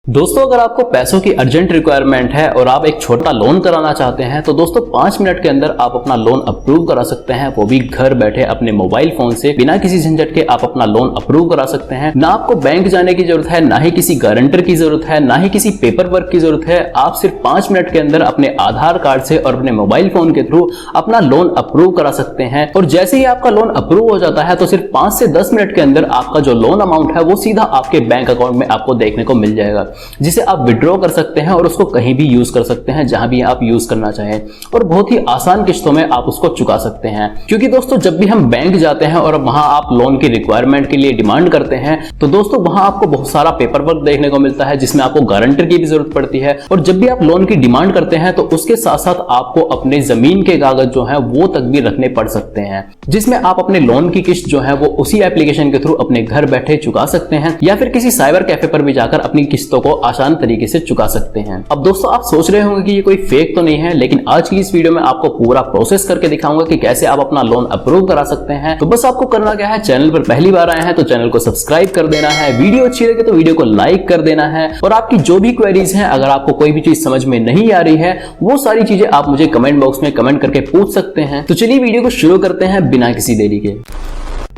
दोस्तों अगर आपको पैसों की अर्जेंट रिक्वायरमेंट है और आप एक छोटा लोन कराना चाहते हैं तो दोस्तों 5 मिनट के अंदर आप अपना लोन अप्रूव करा सकते हैं, वो भी घर बैठे अपने मोबाइल फोन से। बिना किसी झंझट के आप अपना लोन अप्रूव करा सकते हैं। ना आपको बैंक जाने की जरूरत है, ना ही किसी गारंटर की जरूरत है, ना ही किसी पेपर वर्क की जरूरत है। आप सिर्फ 5 मिनट के अंदर अपने आधार कार्ड से और अपने मोबाइल फोन के थ्रू अपना लोन अप्रूव करा सकते हैं। और जैसे ही आपका लोन अप्रूव हो जाता है तो सिर्फ 5 से 10 मिनट के अंदर आपका जो लोन अमाउंट है वो सीधा आपके बैंक अकाउंट में आपको देखने को मिल जाएगा, जिसे आप विड्रॉ कर सकते हैं और उसको कहीं भी यूज कर सकते हैं जहां भी आप यूज करना चाहें। और बहुत ही आसान किस्तों में आप उसको चुका सकते हैं। क्योंकि दोस्तों जब भी हम बैंक जाते हैं और वहां आप लोन की रिक्वायरमेंट के लिए डिमांड करते हैं तो दोस्तों वहां आपको बहुत सारा पेपर वर्क देखने को मिलता है, जिसमें आपको गारंटर की भी जरूरत पड़ती है। और जब भी आप लोन की डिमांड करते हैं तो उसके साथ साथ आपको अपने जमीन के कागज जो है वो तक भी रखने पड़ सकते हैं, जिसमें आप अपने लोन की किस्त जो है वो उसी एप्लीकेशन के थ्रू अपने घर बैठे चुका सकते हैं, या फिर किसी साइबर कैफे पर भी जाकर अपनी किस्तों को आसान तरीके से चुका सकते हैं। अब दोस्तों आप सोच रहे होंगे कि ये कोई फेक तो नहीं है, लेकिन आज की इस वीडियो में आपको पूरा प्रोसेस करके दिखाऊंगा कि कैसे आप अपना लोन अप्रूव करा सकते हैं। तो बस आपको करना क्या है, चैनल पर पहली बार आए हैं तो चैनल को सब्सक्राइब कर देना है, वीडियो अच्छी लगे तो वीडियो को लाइक कर देना है। और आपकी जो भी क्वेरीज हैं, अगर आपको कोई भी चीज समझ में नहीं आ रही है वो सारी चीजें आप मुझे कमेंट बॉक्स में कमेंट करके पूछ सकते हैं। तो चलिए वीडियो को शुरू करते हैं बिना किसी देरी के।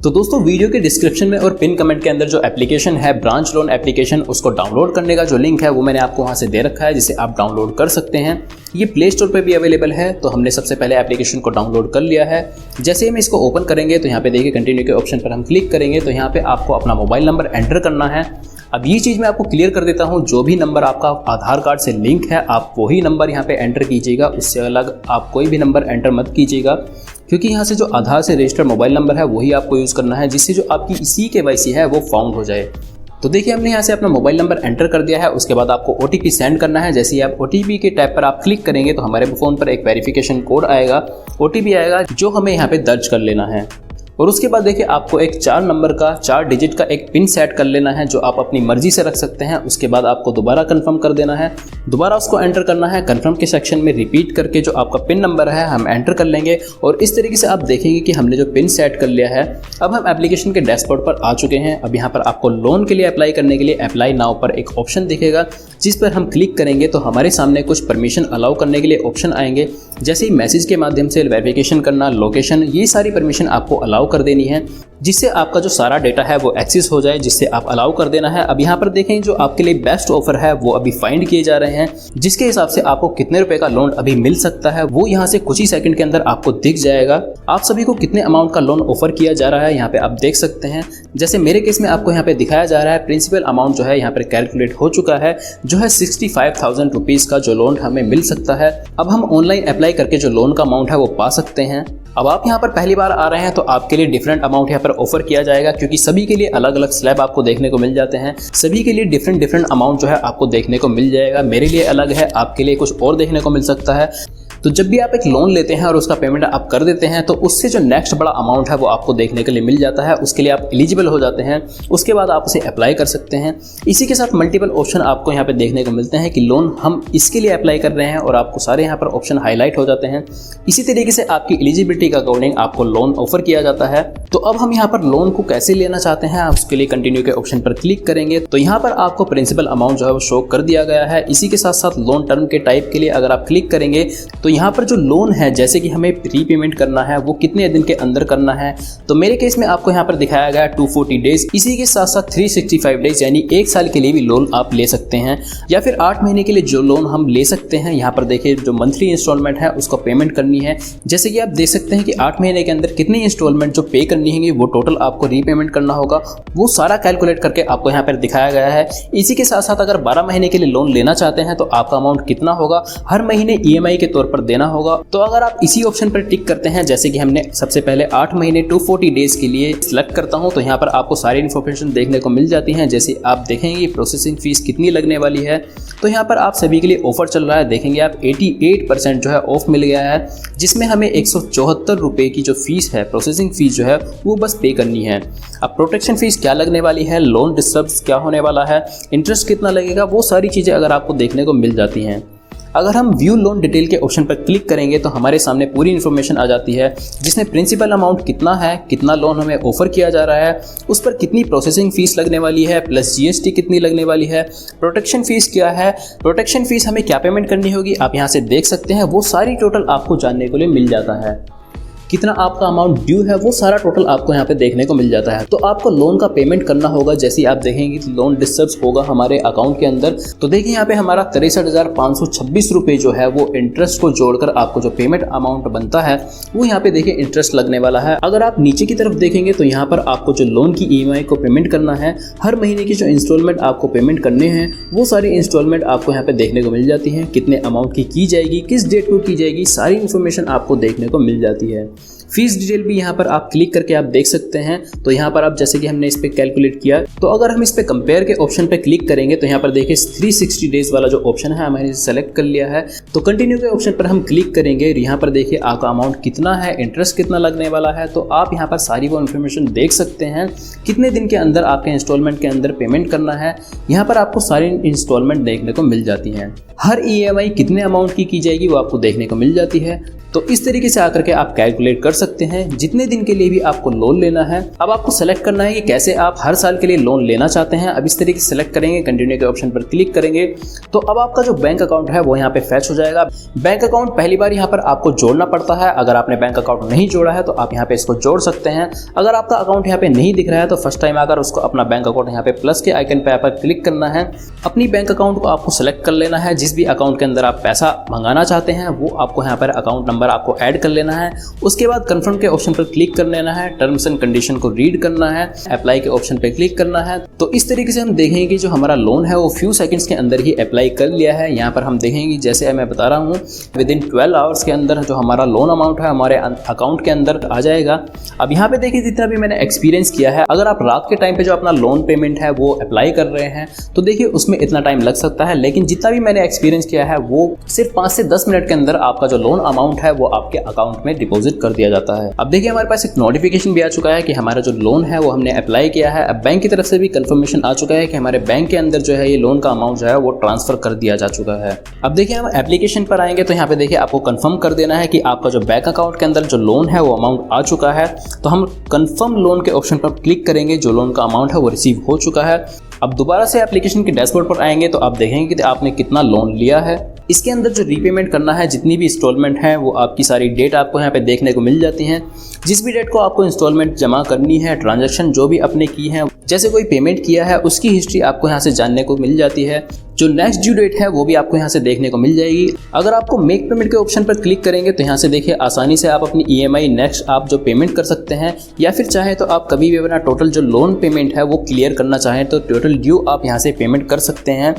तो दोस्तों वीडियो के डिस्क्रिप्शन में और पिन कमेंट के अंदर जो एप्लीकेशन है ब्रांच लोन एप्लीकेशन, उसको डाउनलोड करने का जो लिंक है वो मैंने आपको वहां से दे रखा है, जिसे आप डाउनलोड कर सकते हैं। ये प्ले स्टोर पे भी अवेलेबल है। तो हमने सबसे पहले एप्लीकेशन को डाउनलोड कर लिया है। जैसे ही हम इसको ओपन करेंगे तो यहाँ पे देखिए कंटिन्यू के ऑप्शन पर हम क्लिक करेंगे तो यहाँ पे आपको अपना मोबाइल नंबर एंटर करना है। अब ये चीज़ मैं आपको क्लियर कर देता हूँ, जो भी नंबर आपका आधार कार्ड से लिंक है आप वही नंबर यहाँ पे एंटर कीजिएगा, उससे अलग आप कोई भी नंबर एंटर मत कीजिएगा, क्योंकि यहाँ से जो आधार से रजिस्टर्ड मोबाइल नंबर है वही आपको यूज़ करना है, जिससे जो आपकी इसी KYC है वो फाउंड हो जाए। तो देखिए हमने यहाँ से अपना मोबाइल नंबर एंटर कर दिया है। उसके बाद आपको OTP सेंड करना है। जैसे ही आप OTP के टैब पर आप क्लिक करेंगे तो हमारे फ़ोन पर एक वेरिफिकेशन कोड आएगा, OTP आएगा, जो हमें यहाँ पे दर्ज कर लेना है। और उसके बाद देखिए आपको एक 4 नंबर का 4 डिजिट का एक पिन सेट कर लेना है, जो आप अपनी मर्जी से रख सकते हैं। उसके बाद आपको दोबारा कंफर्म कर देना है, दोबारा उसको एंटर करना है। कंफर्म के सेक्शन में रिपीट करके जो आपका पिन नंबर है हम एंटर कर लेंगे। और इस तरीके से आप देखेंगे कि हमने जो पिन सेट कर लिया है। अब हम एप्लीकेशन के डैशबोर्ड पर आ चुके हैं। अब यहाँ पर आपको लोन के लिए अप्लाई करने के लिए अप्लाई नाउ पर एक ऑप्शन दिखेगा, जिस पर हम क्लिक करेंगे तो हमारे सामने कुछ परमिशन अलाउ करने के लिए ऑप्शन आएंगे। जैसे ही मैसेज के माध्यम से वेरिफिकेशन करना, लोकेशन, ये सारी परमिशन आपको अलाउ कर देनी है, जिससे आपका जो सारा डेटा है वो एक्सेस हो जाए, जिससे आप अलाउ कर देना है। अब यहाँ पर देखें जो आपके लिए बेस्ट ऑफर है वो अभी फाइंड किए जा रहे हैं, जिसके हिसाब से आपको कितने रुपए का लोन अभी मिल सकता है वो यहाँ से कुछ ही सेकंड के अंदर आपको दिख जाएगा। आप सभी को कितने अमाउंट का लोन ऑफर किया जा रहा है यहाँ पे आप देख सकते हैं। जैसे मेरे केस में आपको यहाँ पे दिखाया जा रहा है प्रिंसिपल अमाउंट जो है यहाँ पर कैलकुलेट हो चुका है, जो है 65,000 रुपीज़ का जो लोन हमें मिल सकता है। अब हम ऑनलाइन अप्लाई करके जो लोन का अमाउंट है वो पा सकते हैं। अब आप यहाँ पर पहली बार आ रहे हैं तो आपके लिए डिफरेंट अमाउंट यहाँ पर ऑफर किया जाएगा, क्योंकि सभी के लिए अलग अलग स्लैब आपको देखने को मिल जाते हैं। सभी के लिए डिफरेंट अमाउंट जो है आपको देखने को मिल जाएगा। मेरे लिए अलग है, आपके लिए कुछ और देखने को मिल सकता है। तो जब भी आप एक लोन लेते हैं और उसका पेमेंट आप कर देते हैं तो उससे जो नेक्स्ट बड़ा अमाउंट है वो आपको देखने के लिए मिल जाता है। उसके लिए आप एलिजिबल हो जाते हैं। उसके बाद आप उसे अप्लाई कर सकते हैं। इसी के साथ मल्टीपल ऑप्शन आपको यहाँ पे देखने को मिलते हैं कि लोन हम इसके लिए अप्लाई कर रहे हैं, और आपको सारे यहाँ पर ऑप्शन हाईलाइट हो जाते हैं। इसी तरीके से आपकी एलिजिबिलिटी के अकॉर्डिंग आपको लोन ऑफर किया जाता है। तो अब हम यहाँ पर लोन को कैसे लेना चाहते हैं, उसके लिए कंटिन्यू के ऑप्शन पर क्लिक करेंगे तो यहाँ पर आपको प्रिंसिपल अमाउंट जो है वो शो कर दिया गया है। इसी के साथ साथ लोन टर्म के टाइप के लिए अगर आप क्लिक करेंगे तो यहाँ पर जो लोन है, जैसे कि हमें प्रीपेमेंट करना है वो कितने दिन के अंदर करना है, तो मेरे केस में आपको यहाँ पर दिखाया गया है 240 डेज। इसी के साथ साथ 365 डेज यानी 1 साल के लिए भी लोन आप ले सकते हैं, या फिर 8 महीने के लिए जो लोन हम ले सकते हैं। यहाँ पर देखिए जो मंथली इंस्टॉलमेंट है उसको पेमेंट करनी है। जैसे कि आप देख सकते हैं कि 8 महीने के अंदर कितनी इंस्टॉलमेंट जो पे करनी है वो टोटल आपको रीपेमेंट करना होगा, वो सारा कैलकुलेट करके आपको यहाँ पर दिखाया गया है। इसी के साथ साथ अगर 12 महीने के लिए लोन लेना चाहते हैं तो आपका अमाउंट कितना होगा, हर महीने EMI के तौर पर देना होगा। तो अगर आप इसी ऑप्शन पर टिक करते हैं, जैसे कि हमने सबसे पहले 8 महीने 240 डेज के लिए सिलेक्ट करता हूं, तो यहाँ पर आपको सारी इन्फॉर्मेशन देखने को मिल जाती हैं। जैसे आप देखेंगे प्रोसेसिंग फीस कितनी लगने वाली है, तो यहाँ पर आप सभी के लिए ऑफर चल रहा है। देखेंगे आप 88% जो है ऑफ मिल गया है, जिसमें हमें 174 रुपये की जो फीस है, प्रोसेसिंग फीस जो है वो बस पे करनी है। अब प्रोटेक्शन फीस क्या लगने वाली है, लोन डिस्टर्ब क्या होने वाला है, इंटरेस्ट कितना लगेगा, वो सारी चीज़ें अगर आपको देखने को मिल जाती हैं। अगर हम व्यू लोन डिटेल के ऑप्शन पर क्लिक करेंगे तो हमारे सामने पूरी इन्फॉर्मेशन आ जाती है, जिसमें प्रिंसिपल अमाउंट कितना है, कितना लोन हमें ऑफर किया जा रहा है, उस पर कितनी प्रोसेसिंग फीस लगने वाली है, प्लस जीएसटी कितनी लगने वाली है, प्रोटेक्शन फीस क्या है, प्रोटेक्शन फीस हमें क्या पेमेंट करनी होगी, आप यहाँ से देख सकते हैं। वो सारी टोटल आपको जानने के लिए मिल जाता है। कितना आपका अमाउंट ड्यू है वो सारा टोटल आपको यहाँ पे देखने को मिल जाता है। तो आपको लोन का पेमेंट करना होगा। जैसे ही आप देखेंगे कि लोन डिस्बर्स होगा हमारे अकाउंट के अंदर, तो देखिए यहाँ पे हमारा 63,526 रुपये जो है वो इंटरेस्ट को जोड़कर आपको जो पेमेंट अमाउंट बनता है वो यहाँ पे देखिए इंटरेस्ट लगने वाला है। अगर आप नीचे की तरफ देखेंगे तो यहाँ पर आपको जो लोन की EMI को पेमेंट करना है, हर महीने की जो इंस्टॉलमेंट आपको पेमेंट करने हैं वो सारी इंस्टॉलमेंट आपको यहाँ पे देखने को मिल जाती है। कितने अमाउंट की जाएगी, किस डेट को की जाएगी, सारी इन्फॉर्मेशन आपको देखने को मिल जाती है। फीस डिटेल भी यहाँ पर आप क्लिक करके आप देख सकते हैं। तो यहाँ पर आप जैसे कि हमने इस पे कैलकुलेट किया, तो अगर हम इस पे कंपेयर के ऑप्शन पे क्लिक करेंगे तो यहाँ पर देखिए 360 डेज वाला जो ऑप्शन है मैंने सेलेक्ट कर लिया है। तो कंटिन्यू के ऑप्शन पर हम क्लिक करेंगे, यहाँ पर देखिए आपका अमाउंट कितना है, इंटरेस्ट कितना लगने वाला है। तो आप यहाँ पर सारी वो इन्फॉर्मेशन देख सकते हैं, कितने दिन के अंदर आपके इंस्टॉलमेंट के अंदर पेमेंट करना है। यहाँ पर आपको सारी इंस्टॉलमेंट देखने को मिल जाती हैं। हर EMI कितने अमाउंट की जाएगी वो आपको देखने को मिल जाती है। तो इस तरीके से आकर के आप कैलकुलेट कर सकते हैं जितने दिन के लिए भी आपको लोन लेना है। अब आपको सेलेक्ट करना है कि कैसे आप हर साल के लिए लोन लेना चाहते हैं। अब इस तरीके से सेलेक्ट करेंगे, कंटिन्यू के ऑप्शन पर क्लिक करेंगे तो अब आपका जो बैंक अकाउंट है वो यहाँ पे फैच हो जाएगा। बैंक अकाउंट पहली बार यहाँ पर आपको जोड़ना पड़ता है। अगर आपने बैंक अकाउंट नहीं जोड़ा है तो आप यहाँ पे इसको जोड़ सकते हैं। अगर आपका अकाउंट यहाँ पे नहीं दिख रहा है तो फर्स्ट टाइम आकर उसको अपना बैंक अकाउंट यहाँ पे प्लस के आइकन पे पर क्लिक करना है। अपनी बैंक अकाउंट को आपको सेलेक्ट कर लेना है। जिस भी अकाउंट के अंदर आप पैसा मंगाना चाहते हैं वो आपको यहाँ पर अकाउंट नंबर आपको ऐड कर लेना है। उसके बाद कंफर्म के ऑप्शन पर क्लिक कर लेना है, टर्म्स एंड कंडीशन को रीड करना है, अप्लाई के ऑप्शन पे क्लिक करना है। तो इस तरीके से हम देखेंगे कि जो हमारा लोन है वो फ्यू सेकंड्स के अंदर ही अप्लाई कर लिया है। यहाँ पर हम देखेंगे जैसे मैं बता रहा हूँ विदिन 12 आवर्स के अंदर जो हमारा लोन अमाउंट है हमारे अकाउंट के अंदर आ जाएगा। अब यहाँ पे देखिए जितना भी मैंने एक्सपीरियंस किया है, अगर आप रात के टाइम पे जो अपना लोन पेमेंट है वो अप्लाई कर रहे हैं तो देखिए उसमें इतना टाइम लग सकता है, लेकिन जितना भी मैंने एक्सपीरियंस किया है वो सिर्फ 5 से 10 मिनट के अंदर आपका जो लोन अमाउंट है वो आपके अकाउंट में डिपॉजिट कर दिया जाता है। अब देखिए हमारे पास एक नोटिफिकेशन भी आ चुका है कि हमारा जो लोन है वो हमने अप्लाई किया है। अब बैंक की तरफ से भी कंफर्मेशन आ चुका है कि हमारे बैंक के अंदर जो है ये लोन का अमाउंट जो है वो ट्रांसफर कर दिया जा चुका है। अब देखिए हम एप्लीकेशन पर आएंगे तो यहाँ पे देखिए आपको कंफर्म कर देना है कि आपका जो बैंक अकाउंट के अंदर जो लोन है वो अमाउंट आ चुका है। तो हम कंफर्म लोन के ऑप्शन पर क्लिक करेंगे, जो लोन का अमाउंट है वो रिसीव हो चुका है। अब दोबारा से एप्लीकेशन के डैशबोर्ड पर आएंगे तो आप देखेंगे कि आपने कितना लोन लिया है। इसके अंदर जो रीपेमेंट करना है, जितनी भी इंस्टॉलमेंट है वो आपकी सारी डेट आपको यहाँ पे देखने को मिल जाती हैं। जिस भी डेट को आपको इंस्टॉलमेंट जमा करनी है, ट्रांजैक्शन जो भी आपने की है, जैसे कोई पेमेंट किया है उसकी हिस्ट्री आपको यहाँ से जानने को मिल जाती है। जो नेक्स्ट ड्यू डेट है वो भी आपको यहाँ से देखने को मिल जाएगी। अगर आपको मेक पेमेंट के ऑप्शन पर क्लिक करेंगे तो यहाँ से देखिए आसानी से आप अपनी EMI नेक्स्ट आप जो पेमेंट कर सकते हैं, या फिर चाहे तो आप कभी भी अपना टोटल जो लोन पेमेंट है वो क्लियर करना चाहें तो टोटल ड्यू आप यहाँ से पेमेंट कर सकते हैं।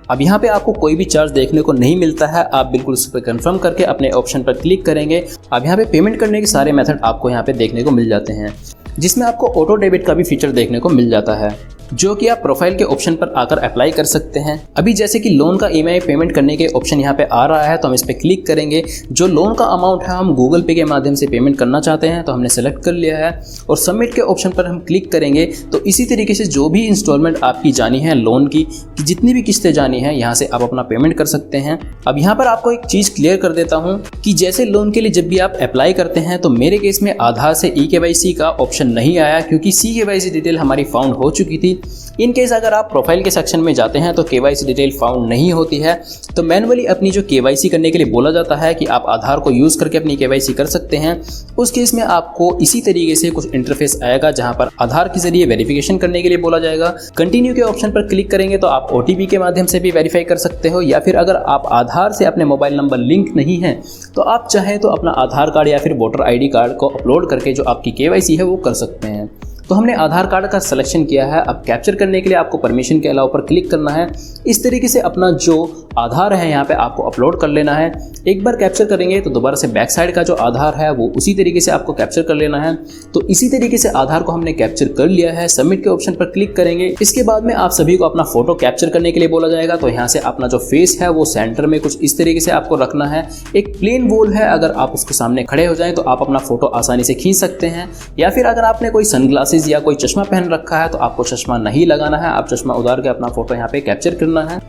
अब यहाँ पे आपको कोई भी चार्ज देखने को नहीं मिलता है। आप बिल्कुल उस पर कंफर्म करके अपने ऑप्शन पर क्लिक करेंगे। अब यहाँ पे पेमेंट करने के सारे मेथड आपको यहाँ पे देखने को मिल जाते हैं, जिसमें आपको ऑटो डेबिट का भी फीचर देखने को मिल जाता है, जो कि आप प्रोफाइल के ऑप्शन पर आकर अप्लाई कर सकते हैं। अभी जैसे कि लोन का EMI पेमेंट करने के ऑप्शन यहाँ पे आ रहा है तो हम इस पर क्लिक करेंगे। जो लोन का अमाउंट है हम गूगल पे के माध्यम से पेमेंट करना चाहते हैं तो हमने सेलेक्ट कर लिया है और सबमिट के ऑप्शन पर हम क्लिक करेंगे। तो इसी तरीके से जो भी इंस्टॉलमेंट आपकी जानी है लोन की जितनी भी किस्तें जानी है यहाँ से आप अपना पेमेंट कर सकते हैं। अब यहाँ पर आपको एक चीज़ क्लियर कर देता हूँ कि जैसे लोन के लिए जब भी आप अप्लाई करते हैं तो मेरे केस में आधार से eKYC का ऑप्शन नहीं आया, क्योंकि CKYC डिटेल हमारी फाउंड हो चुकी थी। इन केस अगर आप प्रोफाइल के सेक्शन में जाते हैं तो KYC डिटेल फाउंड नहीं होती है, तो मैनुअली अपनी जो KYC करने के लिए बोला जाता है कि आप आधार को यूज़ करके अपनी KYC कर सकते हैं। उस केस में आपको इसी तरीके से कुछ इंटरफेस आएगा जहां पर आधार के जरिए वेरिफिकेशन करने के लिए बोला जाएगा। कंटिन्यू के ऑप्शन पर क्लिक करेंगे तो आप OTP के माध्यम से भी वेरीफाई कर सकते हो, या फिर अगर आप आधार से अपने मोबाइल नंबर लिंक नहीं है तो आप चाहें तो अपना आधार कार्ड या फिर वोटर ID कार्ड को अपलोड करके जो आपकी KYC है वो कर सकते हैं। तो हमने आधार कार्ड का सिलेक्शन किया है। अब कैप्चर करने के लिए आपको परमिशन के अलावा पर क्लिक करना है। इस तरीके से अपना जो आधार है यहाँ पे आपको अपलोड कर लेना है। एक बार कैप्चर करेंगे तो दोबारा से बैक साइड का जो आधार है वो उसी तरीके से आपको कैप्चर कर लेना है। तो इसी तरीके से आधार को हमने कैप्चर कर लिया है। सबमिट के ऑप्शन पर क्लिक करेंगे। इसके बाद में आप सभी को अपना फोटो कैप्चर करने के लिए बोला जाएगा। तो यहाँ से अपना जो फेस है वो सेंटर में कुछ इस तरीके से आपको रखना है। एक प्लेन वॉल है, अगर आप उसके सामने खड़े हो जाएं तो आप अपना फोटो आसानी से खींच सकते हैं, या फिर अगर आपने कोई सनग्लासेस या कोई चश्मा पहन रखा है तो आपको चश्मा नहीं लगाना है। आप चश्मा उतार के अपना फोटो यहाँ पे कैप्चर करना है।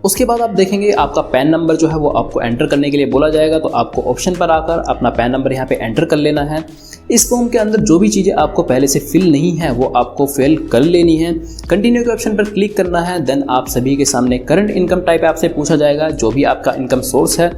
उसके बाद आप देखेंगे आपका पैन नंबर जो है वो आपको एंटर करने के लिए बोला जाएगा, तो आपको ऑप्शन पर आकर अपना पैन नंबर यहाँ पे एंटर कर लेना है। इस फॉर्म के अंदर जो भी चीज़ें आपको पहले से फिल नहीं है वो आपको फिल कर लेनी है। कंटिन्यू के ऑप्शन पर क्लिक करना है। देन आप सभी के सामने करंट इनकम टाइप आपसे पूछा जाएगा, जो भी आपका इनकम सोर्स है,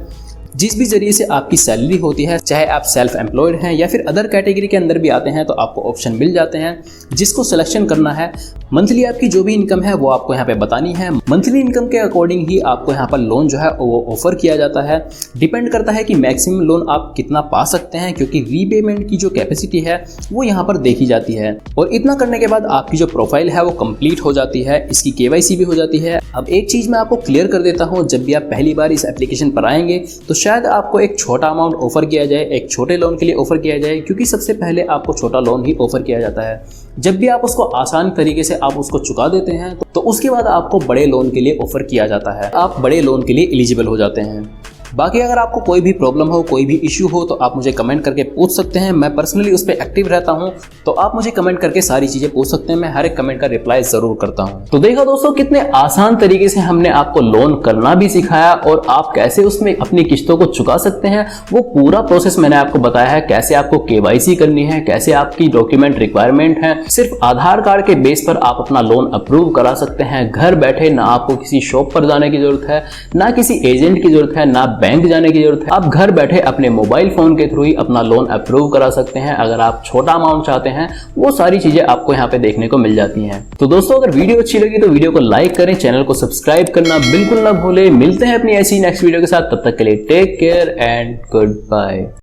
जिस भी जरिए से आपकी सैलरी होती है, चाहे आप सेल्फ एम्प्लॉयड हैं या फिर अदर कैटेगरी के अंदर भी आते हैं, तो आपको ऑप्शन मिल जाते हैं जिसको सिलेक्शन करना है। मंथली आपकी जो भी इनकम है वो आपको यहाँ पे बतानी है। मंथली इनकम के अकॉर्डिंग ही आपको यहाँ पर लोन जो है वो ऑफर किया जाता है। डिपेंड करता है कि मैक्सिमम लोन आप कितना पा सकते हैं, क्योंकि रीपेमेंट की जो कैपेसिटी है वो यहाँ पर देखी जाती है। और इतना करने के बाद आपकी जो प्रोफाइल है वो कंप्लीट हो जाती है, इसकी KYC भी हो जाती है। अब एक चीज़ मैं आपको क्लियर कर देता हूँ, जब भी आप पहली बार इस एप्लीकेशन पर आएंगे तो शायद आपको एक छोटा अमाउंट ऑफर किया जाए, एक छोटे लोन के लिए ऑफर किया जाए, क्योंकि सबसे पहले आपको छोटा लोन ही ऑफर किया जाता है। जब भी आप उसको आसान तरीके से आप उसको चुका देते हैं तो उसके बाद आपको बड़े लोन के लिए ऑफर किया जाता है, आप बड़े लोन के लिए एलिजिबल हो जाते हैं। बाकी अगर आपको कोई भी प्रॉब्लम हो, कोई भी इश्यू हो, तो आप मुझे कमेंट करके पूछ सकते हैं। मैं पर्सनली उस पर एक्टिव रहता हूं, तो आप मुझे कमेंट करके सारी चीजें पूछ सकते हैं। मैं हर एक कमेंट का रिप्लाई जरूर करता हूं। तो देखा दोस्तों, कितने आसान तरीके से हमने आपको लोन करना भी सिखाया और आप कैसे उसमें अपनी किस्तों को चुका सकते हैं, वो पूरा प्रोसेस मैंने आपको बताया है। कैसे आपको KYC करनी है, कैसे आपकी डॉक्यूमेंट रिक्वायरमेंट है। सिर्फ आधार कार्ड के बेस पर आप अपना लोन अप्रूव करा सकते हैं घर बैठे। ना आपको किसी शॉप पर जाने की जरूरत है, ना किसी एजेंट की जरूरत है, ना बैंक जाने की जरूरत है। आप घर बैठे अपने मोबाइल फोन के थ्रू ही अपना लोन अप्रूव करा सकते हैं। अगर आप छोटा अमाउंट चाहते हैं, वो सारी चीजें आपको यहाँ पे देखने को मिल जाती हैं। तो दोस्तों, अगर वीडियो अच्छी लगी तो वीडियो को लाइक करें, चैनल को सब्सक्राइब करना बिल्कुल ना भूलें। मिलते हैं अपनी ऐसी नेक्स्ट वीडियो के साथ, तब तक के लिए take care and good bye.